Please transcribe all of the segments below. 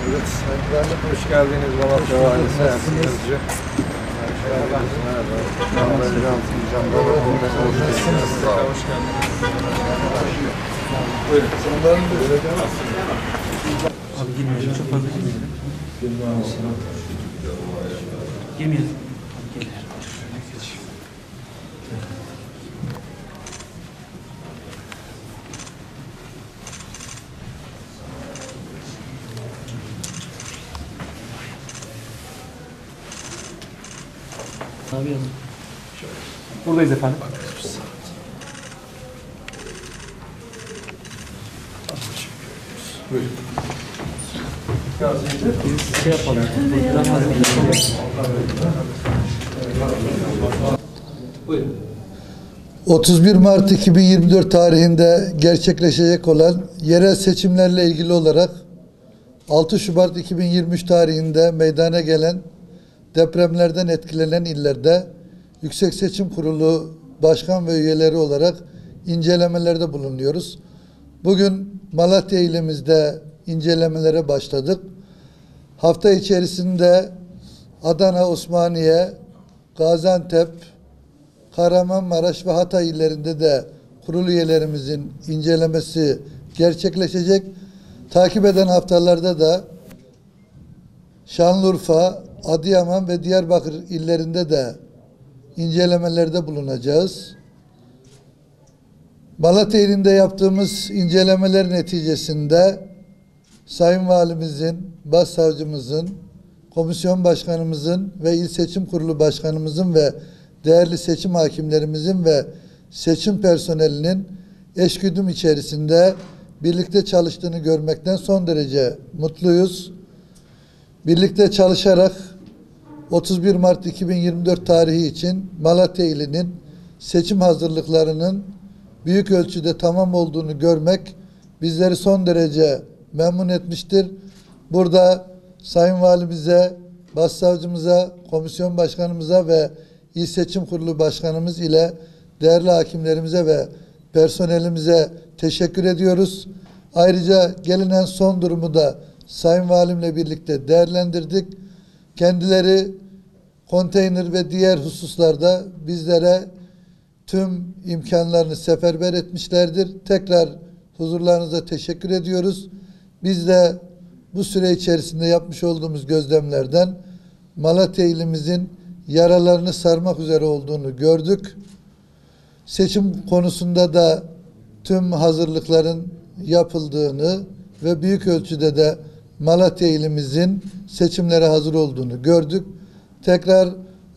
Evet, Sayın hoş geldiniz Malatya Valisi Ersin Yazıcı. Merhaba. Hoş geldiniz. Buyurun. Abi girmeyelim, çok fazla girmeyelim. Girmeyelim. Abi yanım. Buradayız efendim. Buyurun. Biz şey yapalım. Buradan hazırlayalım. Buyurun. 31 Mart 2024 tarihinde gerçekleşecek olan yerel seçimlerle ilgili olarak 6 Şubat 2023 tarihinde meydana gelen depremlerden etkilenen illerde Yüksek Seçim Kurulu başkan ve üyeleri olarak incelemelerde bulunuyoruz. Bugün Malatya ilimizde incelemelere başladık. Hafta içerisinde Adana, Osmaniye, Gaziantep, Kahramanmaraş ve Hatay illerinde de kurul üyelerimizin incelemesi gerçekleşecek. Takip eden haftalarda da Şanlıurfa, Adıyaman ve Diyarbakır illerinde de incelemelerde bulunacağız. Malatya ilinde yaptığımız incelemeler neticesinde Sayın Valimizin, Başsavcımızın, Komisyon Başkanımızın ve İl Seçim Kurulu Başkanımızın ve değerli seçim hakimlerimizin ve seçim personelinin eşgüdüm içerisinde birlikte çalıştığını görmekten son derece mutluyuz. Birlikte çalışarak 31 Mart 2024 tarihi için Malatya ilinin seçim hazırlıklarının büyük ölçüde tamam olduğunu görmek bizleri son derece memnun etmiştir. Burada Sayın Valimize, Başsavcımıza, Komisyon Başkanımıza ve İl Seçim Kurulu Başkanımız ile değerli hakimlerimize ve personelimize teşekkür ediyoruz. Ayrıca gelinen son durumu da Sayın Valimle birlikte değerlendirdik. Kendileri konteyner ve diğer hususlarda bizlere tüm imkanlarını seferber etmişlerdir. Tekrar huzurlarınıza teşekkür ediyoruz. Biz de bu süre içerisinde yapmış olduğumuz gözlemlerden Malatya ilimizin yaralarını sarmak üzere olduğunu gördük. Seçim konusunda da tüm hazırlıkların yapıldığını ve büyük ölçüde de Malatya ilimizin seçimlere hazır olduğunu gördük. Tekrar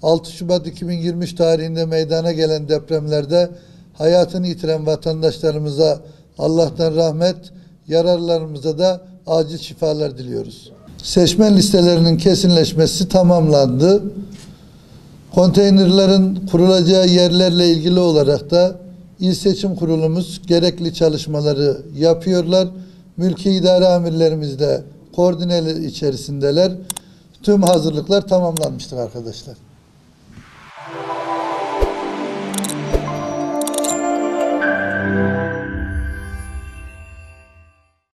6 Şubat 2023 tarihinde meydana gelen depremlerde hayatını yitiren vatandaşlarımıza Allah'tan rahmet, yararlarımıza da acil şifalar diliyoruz. Seçmen listelerinin kesinleşmesi tamamlandı. Konteynerlerin kurulacağı yerlerle ilgili olarak da İl Seçim Kurulumuz gerekli çalışmaları yapıyorlar. Mülki idare amirlerimiz de koordine içerisindeler. Tüm hazırlıklar tamamlanmıştır arkadaşlar.